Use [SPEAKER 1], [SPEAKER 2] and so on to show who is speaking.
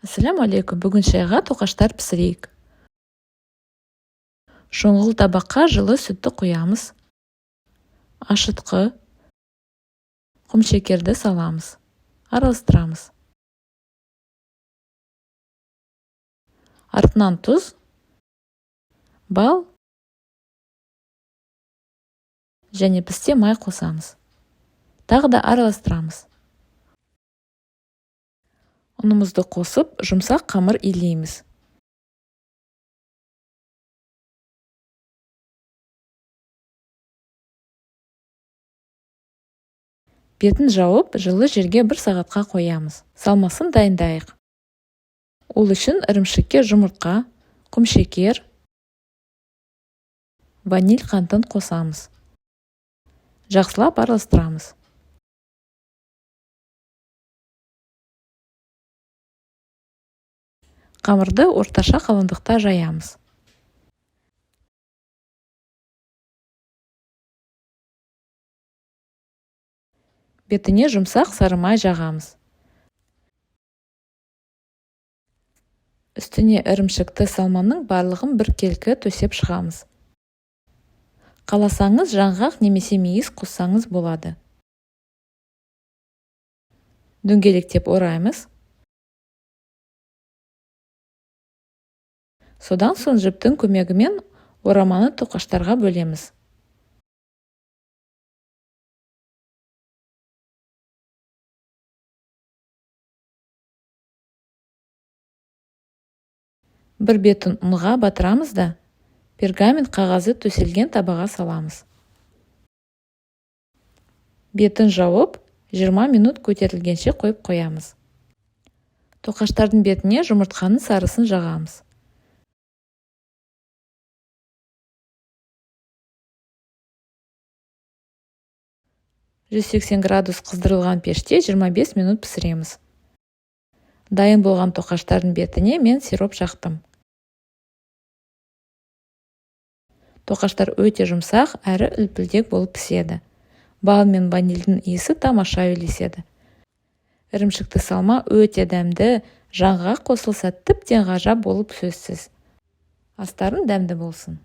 [SPEAKER 1] Ассаламу алейкум. Бүгін шайға тоқаштар пісірейік. Шоңғыл табаққа жылы сүтті құямыз. Ашытқы, құмшекерді саламыз. Араластырамыз. Артынан тұз, бал және пісте май қосамыз. Тағы да араластырамыз. Ұнымызды қосып, жұмсақ қамыр илейміз. Бетін жауып, жылы жерге 1 сағатқа қоямыз. Салмасын дайындайық. Ол үшін ірімшікке жұмыртқа, құмшекер, ваниль қантын қосамыз. Жақсылап араластырамыз. Қамырды орташа қалыңдықта жаямыз. Бетіне жұмсақ сары май жағамыз. Үстіне ірімшікті салманың барлығын біркелкі төсеп шығамыз. Қаласаңыз жаңғақ немесе мейіз қоссаңыз болады. Дөңгелектеп ораймыз. Содан соң жіптің көмегімен ораманы тоқаштарға бөлеміз. Бір бетін ұнға батырамыз да, пергамент қағазы төселген табаға саламыз. Бетін жауып, 20 минут көтерілгенше қойып қоямыз. Тоқаштардың бетіне жұмыртқаның сарысын жағамыз. «180 градус қыздырылған пеште 25 минут пісіреміз. Дайын болған тоқаштардың бетіне мен сироп жақтым. Тоқаштар өте жұмсақ әрі үлпілдек болып піседі. Бал мен ванильдің иісі тамаша үйлеседі. Ірімшікті салма өте дәмді, жаңғақ қосылса тіптен ғажап болып сөзсіз. Астарың дәмді болсын.